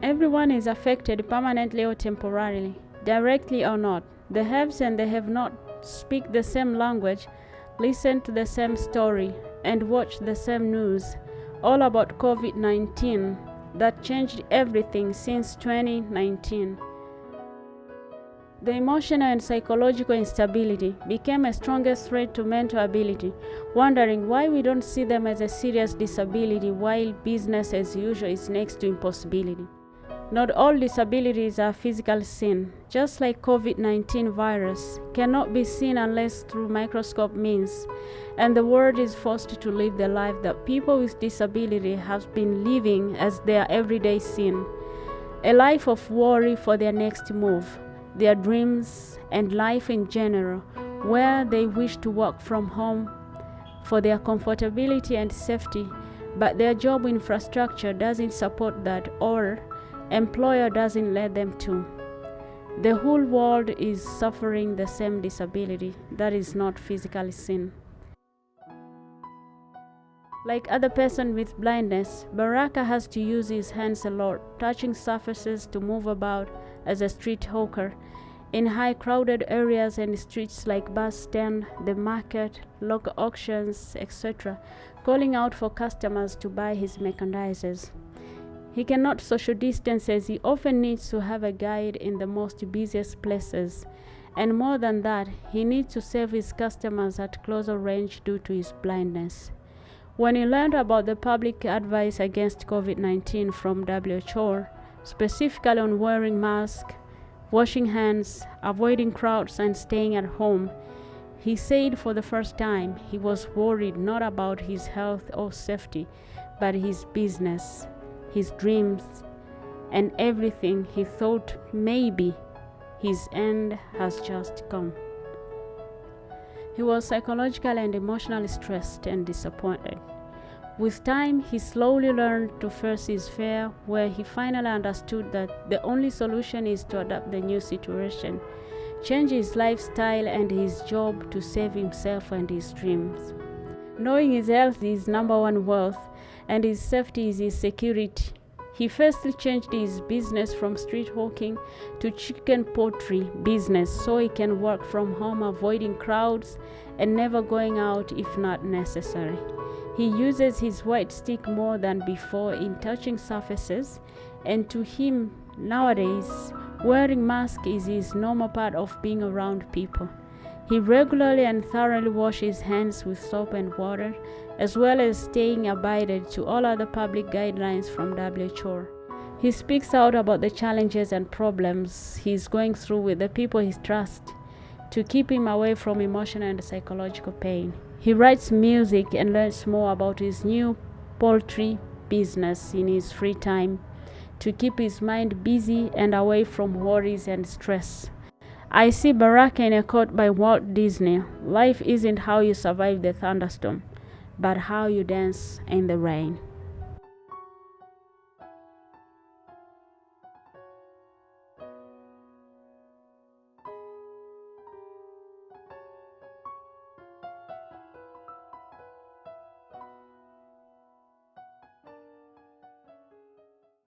Everyone is affected permanently or temporarily, directly or not. The haves and the have-not speak the same language, listen to the same story, and watch the same news, all about COVID-19 that changed everything since 2019. The emotional and psychological instability became a strongest threat to mental ability, wondering why we don't see them as a serious disability while business as usual is next to impossibility. Not all disabilities are physical sin, just like COVID-19 virus cannot be seen unless through microscope means, and the world is forced to live the life that people with disability have been living as their everyday sin, a life of worry for their next move, their dreams, and life in general, where they wish to work from home for their comfortability and safety, but their job infrastructure doesn't support that, or employer doesn't let them to. The whole world is suffering the same disability that is not physical sin. Like other person with blindness, Baraka has to use his hands a lot, touching surfaces to move about as a street hawker in high crowded areas and streets like bus stand, the market, local auctions, etc., calling out for customers to buy his merchandises. He cannot social distance as he often needs to have a guide in the most busiest places, and more than that, he needs to save his customers at closer range due to his blindness. When he learned about the public advice against COVID-19 from WHO, specifically on wearing masks, washing hands, avoiding crowds, and staying at home, he said for the first time he was worried not about his health or safety, but his business, his dreams, and everything. He thought maybe his end has just come. He was psychologically and emotionally stressed and disappointed. With time, he slowly learned to face his fear, where he finally understood that the only solution is to adapt the new situation, change his lifestyle and his job to save himself and his dreams. Knowing his health is number one wealth and his safety is his security, he firstly changed his business from street hawking to chicken poultry business so he can work from home, avoiding crowds and never going out if not necessary. He uses his white stick more than before in touching surfaces, and to him nowadays, wearing mask is his normal part of being around people. He regularly and thoroughly washes his hands with soap and water, as well as staying abided to all other public guidelines from WHO. He speaks out about the challenges and problems he's going through with the people he trusts to keep him away from emotional and psychological pain. He writes music and learns more about his new poultry business in his free time to keep his mind busy and away from worries and stress. I see Baraka in a quote by Walt Disney: "Life isn't how you survive the thunderstorm, but how you dance in the rain."